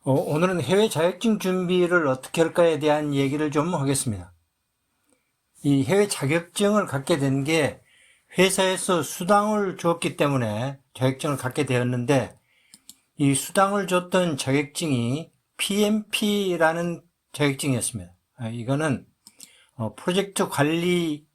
오늘은 해외 자격증 준비를 어떻게 할까에 대한 얘기를 좀 하겠습니다. 이 해외 자격증을 갖게 된 게 회사에서 수당을 줬기 때문에 자격증을 갖게 되었는데, 이 수당을 줬던 자격증이 PMP라는 자격증이었습니다. 이거는 프로젝트 관리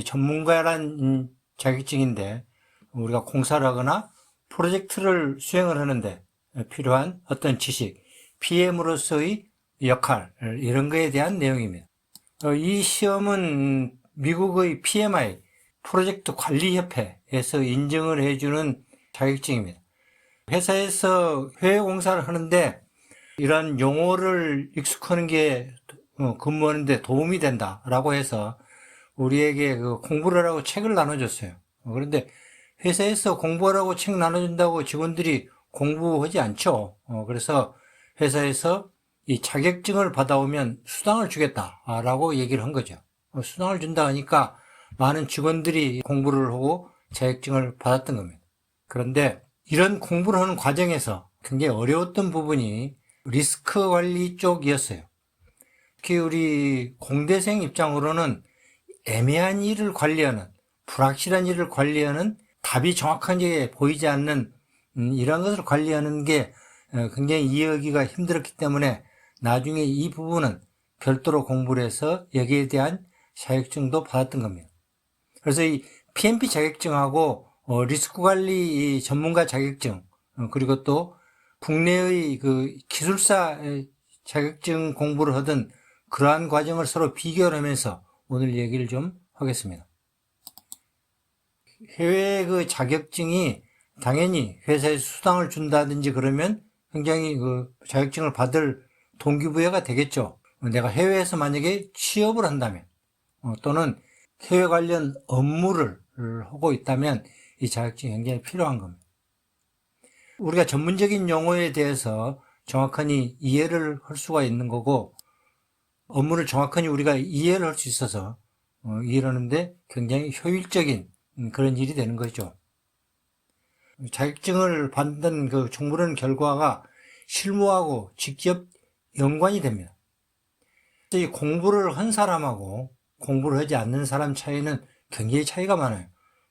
전문가라는 자격증인데, 우리가 공사를 하거나 프로젝트를 수행을 하는데 필요한 어떤 지식, PM으로서의 역할, 이런 거에 대한 내용입니다. 이 시험은 미국의 PMI, 프로젝트 관리협회에서 인정을 해주는 자격증입니다. 회사에서 해외 공사를 하는데 이런 용어를 익숙하는 게 근무하는데 도움이 된다라고 해서 우리에게 공부를 하라고 책을 나눠줬어요. 그런데 회사에서 공부하라고 책 나눠준다고 직원들이 공부하지 않죠. 그래서 회사에서 이 자격증을 받아오면 수당을 주겠다라고 얘기를 한 거죠. 수당을 준다 하니까 많은 직원들이 공부를 하고 자격증을 받았던 겁니다. 그런데 이런 공부를 하는 과정에서 굉장히 어려웠던 부분이 리스크 관리 쪽이었어요. 특히 우리 공대생 입장으로는 애매한 일을 관리하는, 불확실한 일을 관리하는, 답이 정확하게 보이지 않는 이런 것을 관리하는 게 굉장히 이해하기가 힘들었기 때문에 나중에 이 부분은 별도로 공부를 해서 여기에 대한 자격증도 받았던 겁니다. 그래서 이 PMP 자격증하고 리스크 관리 전문가 자격증, 그리고 또 국내의 기술사 자격증 공부를 하던 그러한 과정을 서로 비교를 하면서 오늘 얘기를 좀 하겠습니다. 해외 자격증이 당연히 회사에서 수당을 준다든지 그러면 굉장히 자격증을 받을 동기부여가 되겠죠. 내가 해외에서 만약에 취업을 한다면 또는 해외 관련 업무를 하고 있다면 이 자격증이 굉장히 필요한 겁니다. 우리가 전문적인 용어에 대해서 정확하게 이해를 할 수가 있는 거고, 업무를 정확하게 우리가 이해를 할 수 있어서 이해를 하는데 굉장히 효율적인 그런 일이 되는 거죠. 자격증을 받는 공부하는 결과가 실무하고 직접 연관이 됩니다. 이 공부를 한 사람하고 공부를 하지 않는 사람 차이는 굉장히 차이가 많아요.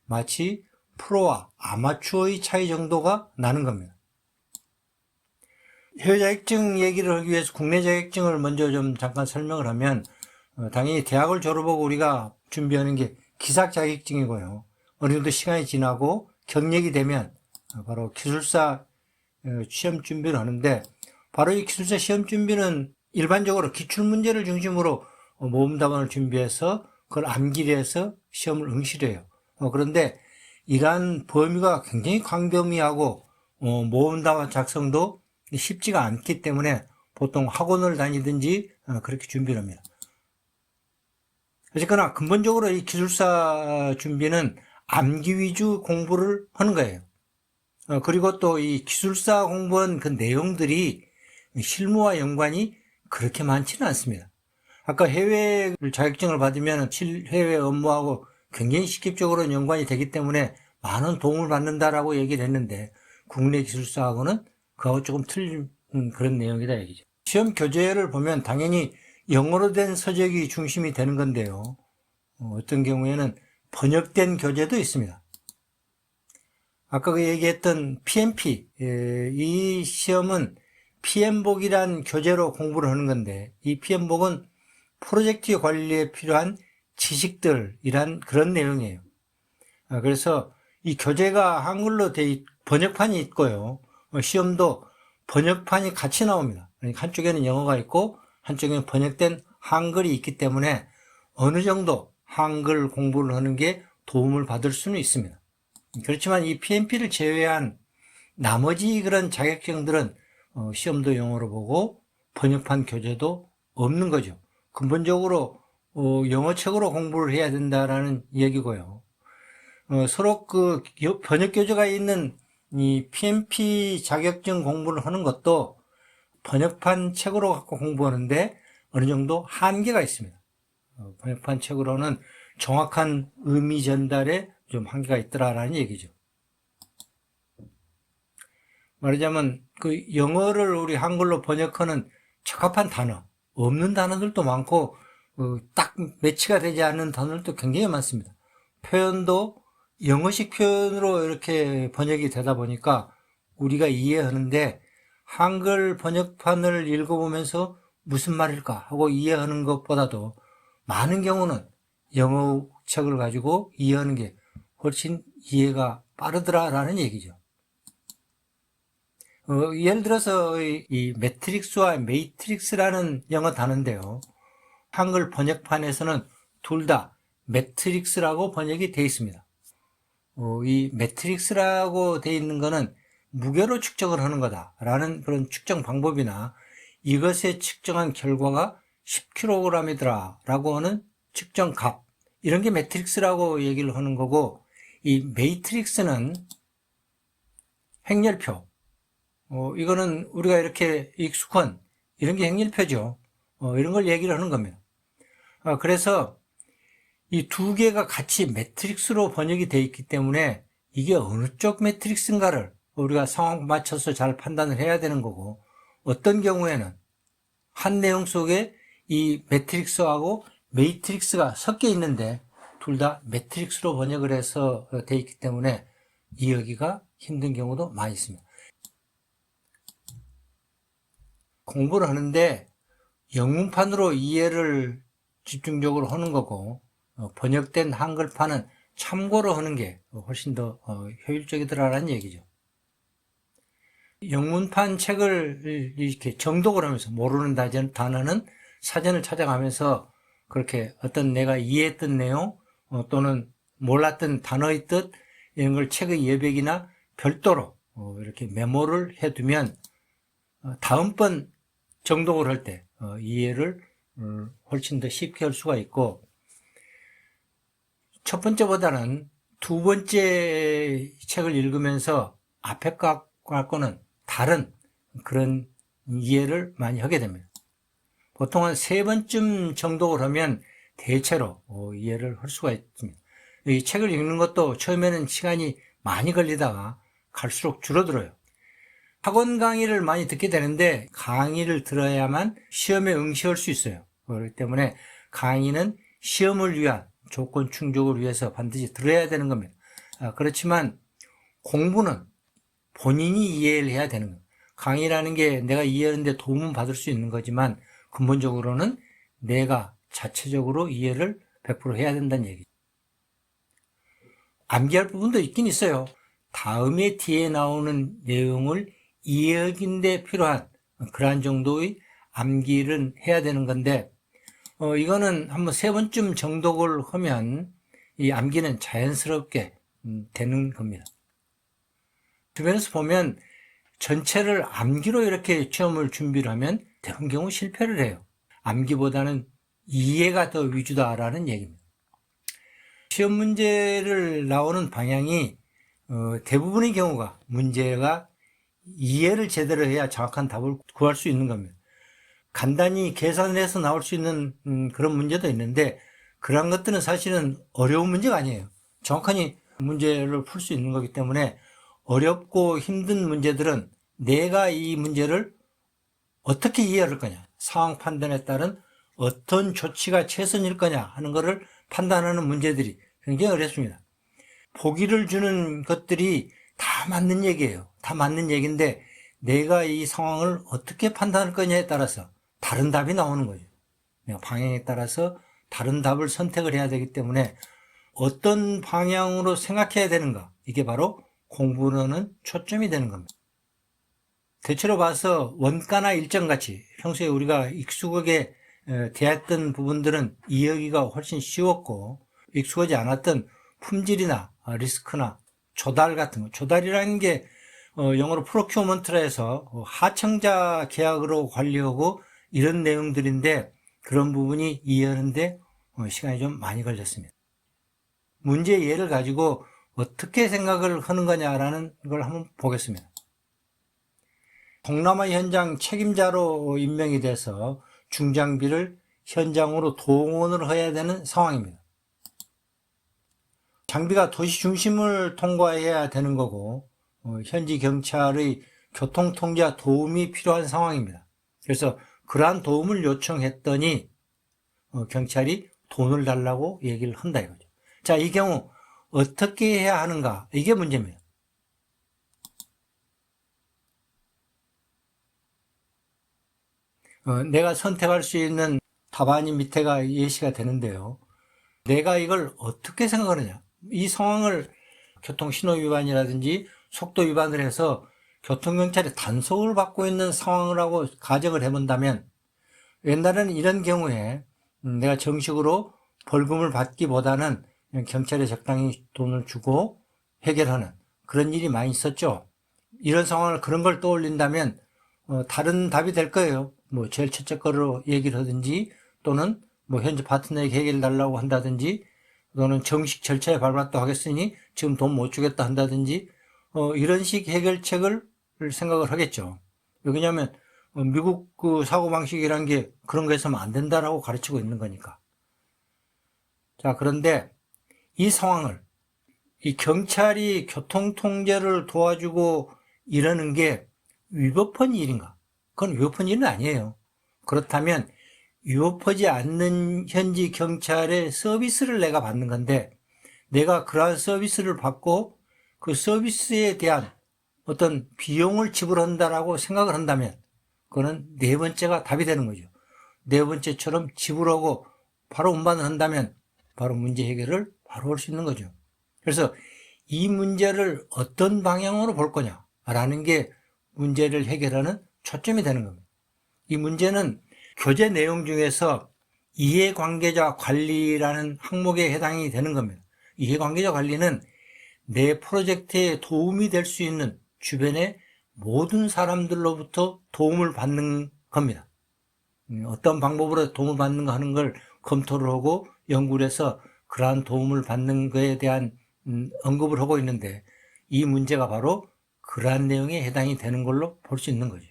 마치 프로와 아마추어의 차이 정도가 나는 겁니다. 해외 자격증 얘기를 하기 위해서 국내 자격증을 먼저 좀 잠깐 설명을 하면, 당연히 대학을 졸업하고 우리가 준비하는 게 기사 자격증이고요. 어느 정도 시간이 지나고 경력이 되면 바로 기술사 시험 준비를 하는데, 바로 이 기술사 시험 준비는 일반적으로 기출문제를 중심으로 모범답안을 준비해서 그걸 암기를 해서 시험을 응시를 해요. 그런데 이러한 범위가 굉장히 광범위하고 모범답안 작성도 쉽지가 않기 때문에 보통 학원을 다니든지 그렇게 준비를 합니다. 어쨌거나 근본적으로 이 기술사 준비는 암기 위주 공부를 하는 거예요. 그리고 또 이 기술사 공부한 그 내용들이 실무와 연관이 그렇게 많지는 않습니다. 아까 해외 자격증을 받으면 해외 업무하고 굉장히 직접적으로 연관이 되기 때문에 많은 도움을 받는다라고 얘기를 했는데, 국내 기술사하고는 그하고 조금 틀린 그런 내용이다 얘기죠. 시험 교재를 보면 당연히 영어로 된 서적이 중심이 되는 건데요. 어떤 경우에는 번역된 교재도 있습니다. 아까 얘기했던 PMP, 이 시험은 PM복이란 교재로 공부를 하는 건데, 이 PM복은 프로젝트 관리에 필요한 지식들이란 그런 내용이에요. 그래서 이 교재가 한글로 번역판이 있고요. 시험도 번역판이 같이 나옵니다. 한쪽에는 영어가 있고 한쪽에는 번역된 한글이 있기 때문에 어느 정도 한글 공부를 하는 게 도움을 받을 수는 있습니다. 그렇지만 이 PMP를 제외한 나머지 그런 자격증들은 시험도 영어로 보고 번역판 교재도 없는 거죠. 근본적으로 영어책으로 공부를 해야 된다라는 얘기고요. 서로 번역 교재가 있는 이 PMP 자격증 공부를 하는 것도 번역판 책으로 갖고 공부하는데 어느 정도 한계가 있습니다. 번역판 책으로는 정확한 의미 전달에 좀 한계가 있더라라는 얘기죠. 말하자면 그 영어를 우리 한글로 번역하는 적합한 단어, 없는 단어들도 많고 딱 매치가 되지 않는 단어들도 굉장히 많습니다. 표현도 영어식 표현으로 이렇게 번역이 되다 보니까 우리가 이해하는데 한글 번역판을 읽어보면서 무슨 말일까 하고 이해하는 것보다도 많은 경우는 영어 책을 가지고 이해하는 게 훨씬 이해가 빠르더라라는 얘기죠. 예를 들어서 이 매트릭스와 메이트릭스라는 영어 단어인데요. 한글 번역판에서는 둘 다 매트릭스라고 번역이 되어 있습니다. 이 매트릭스라고 되어 있는 거는 무게로 측정을 하는 거다라는 그런 측정 방법이나 이것에 측정한 결과가 10kg이더라 라고 하는 측정 값, 이런 게 매트릭스라고 얘기를 하는 거고, 이 메이트릭스는 행렬표, 이거는 우리가 이렇게 익숙한 이런 게 행렬표죠. 이런 걸 얘기를 하는 겁니다. 그래서 이 두 개가 같이 매트릭스로 번역이 되어 있기 때문에 이게 어느 쪽 매트릭스인가를 우리가 상황 맞춰서 잘 판단을 해야 되는 거고, 어떤 경우에는 한 내용 속에 이 매트릭스하고 메이트릭스가 섞여 있는데 둘 다 매트릭스로 번역을 해서 되어 있기 때문에 이해하기가 힘든 경우도 많이 있습니다. 공부를 하는데 영문판으로 이해를 집중적으로 하는 거고, 번역된 한글판은 참고로 하는 게 훨씬 더 효율적이더라라는 얘기죠. 영문판 책을 이렇게 정독을 하면서 모르는 단어는 사전을 찾아가면서 그렇게 어떤 내가 이해했던 내용 또는 몰랐던 단어의 뜻, 이런 걸 책의 여백이나 별도로 이렇게 메모를 해두면 다음번 정독을 할 때 이해를 훨씬 더 쉽게 할 수가 있고, 첫 번째보다는 두 번째 책을 읽으면서 앞에 거는 다른 그런 이해를 많이 하게 됩니다. 보통 한 3번쯤 정독을 하면 대체로 이해를 할 수가 있습니다. 이 책을 읽는 것도 처음에는 시간이 많이 걸리다가 갈수록 줄어들어요. 학원 강의를 많이 듣게 되는데 강의를 들어야만 시험에 응시할 수 있어요. 그렇기 때문에 강의는 시험을 위한 조건 충족을 위해서 반드시 들어야 되는 겁니다. 그렇지만 공부는 본인이 이해를 해야 되는 겁니다. 강의라는 게 내가 이해하는데 도움은 받을 수 있는 거지만 근본적으로는 내가 자체적으로 이해를 100% 해야 된다는 얘기죠. 암기할 부분도 있긴 있어요. 다음에 뒤에 나오는 내용을 이해하기 데 필요한 그러한 정도의 암기를 해야 되는 건데, 이거는 한번 3번쯤 정독을 하면 이 암기는 자연스럽게 되는 겁니다. 주변에서 보면 전체를 암기로 이렇게 시험을 준비를 하면 대부분 경우 실패를 해요. 암기보다는 이해가 더 위주다라는 얘기입니다. 시험 문제를 나오는 방향이 대부분의 경우가 문제가 이해를 제대로 해야 정확한 답을 구할 수 있는 겁니다. 간단히 계산을 해서 나올 수 있는 그런 문제도 있는데 그런 것들은 사실은 어려운 문제가 아니에요. 정확하게 문제를 풀 수 있는 거기 때문에 어렵고 힘든 문제들은 내가 이 문제를 어떻게 이해할 거냐, 상황 판단에 따른 어떤 조치가 최선일 거냐 하는 것을 판단하는 문제들이 굉장히 어렵습니다. 보기를 주는 것들이 다 맞는 얘기예요. 다 맞는 얘기인데 내가 이 상황을 어떻게 판단할 거냐에 따라서 다른 답이 나오는 거죠. 방향에 따라서 다른 답을 선택을 해야 되기 때문에 어떤 방향으로 생각해야 되는가, 이게 바로 공부는 초점이 되는 겁니다. 대체로 봐서 원가나 일정같이 평소에 우리가 익숙하게 대했던 부분들은 이해하기가 훨씬 쉬웠고, 익숙하지 않았던 품질이나 리스크나 조달 같은 거, 조달이라는 게 영어로 프로큐어먼트라 해서 하청자 계약으로 관리하고 이런 내용들인데 그런 부분이 이해하는데 시간이 좀 많이 걸렸습니다. 문제 예를 가지고 어떻게 생각을 하는 거냐라는 걸 한번 보겠습니다. 동남아 현장 책임자로 임명이 돼서 중장비를 현장으로 동원을 해야 되는 상황입니다. 장비가 도시 중심을 통과해야 되는 거고 현지 경찰의 교통통제와 도움이 필요한 상황입니다. 그래서 그러한 도움을 요청했더니 경찰이 돈을 달라고 얘기를 한다 이거죠. 자, 이 경우 어떻게 해야 하는가? 이게 문제입니다. 내가 선택할 수 있는 답안이 밑에가 예시가 되는데요. 내가 이걸 어떻게 생각하느냐? 이 상황을 교통신호 위반이라든지 속도 위반을 해서 교통경찰이 단속을 받고 있는 상황이라고 가정을 해본다면, 옛날에는 이런 경우에 내가 정식으로 벌금을 받기보다는 경찰에 적당히 돈을 주고 해결하는 그런 일이 많이 있었죠. 이런 상황을, 그런 걸 떠올린다면 다른 답이 될 거예요. 뭐 제일 첫째 거로 얘기를 하든지, 또는 뭐 현재 파트너에게 해결해 달라고 한다든지, 또는 정식 절차에 밟았다 하겠으니 지금 돈 못 주겠다 한다든지, 이런 식 해결책을 생각을 하겠죠. 왜냐하면 미국 그 사고방식이라는 게 그런 거 해서는 안 된다라고 가르치고 있는 거니까. 자, 그런데 이 상황을, 이 경찰이 교통통제를 도와주고 이러는 게 위법한 일인가? 그건 위법한 일은 아니에요. 그렇다면 위법하지 않는 현지 경찰의 서비스를 내가 받는 건데, 내가 그러한 서비스를 받고 그 서비스에 대한 어떤 비용을 지불한다라고 생각을 한다면, 그거는 네 번째가 답이 되는 거죠. 네 번째처럼 지불하고 바로 운반을 한다면 바로 문제 해결을 바로 할 수 있는 거죠. 그래서 이 문제를 어떤 방향으로 볼 거냐라는 게 문제를 해결하는 초점이 되는 겁니다. 이 문제는 교재 내용 중에서 이해관계자 관리라는 항목에 해당이 되는 겁니다. 이해관계자 관리는 내 프로젝트에 도움이 될 수 있는 주변의 모든 사람들로부터 도움을 받는 겁니다. 어떤 방법으로 도움을 받는가 하는 걸 검토를 하고 연구를 해서 그러한 도움을 받는 것에 대한 언급을 하고 있는데, 이 문제가 바로 그러한 내용에 해당이 되는 걸로 볼 수 있는 거죠.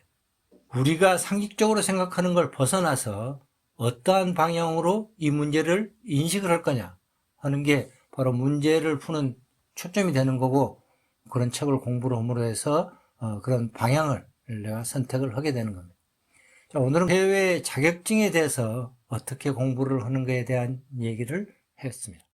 우리가 상식적으로 생각하는 걸 벗어나서 어떠한 방향으로 이 문제를 인식을 할 거냐 하는 게 바로 문제를 푸는 초점이 되는 거고, 그런 책을 공부를 함으로 해서 그런 방향을 내가 선택을 하게 되는 겁니다. 자, 오늘은 해외 자격증에 대해서 어떻게 공부를 하는 것에 대한 얘기를 했습니다.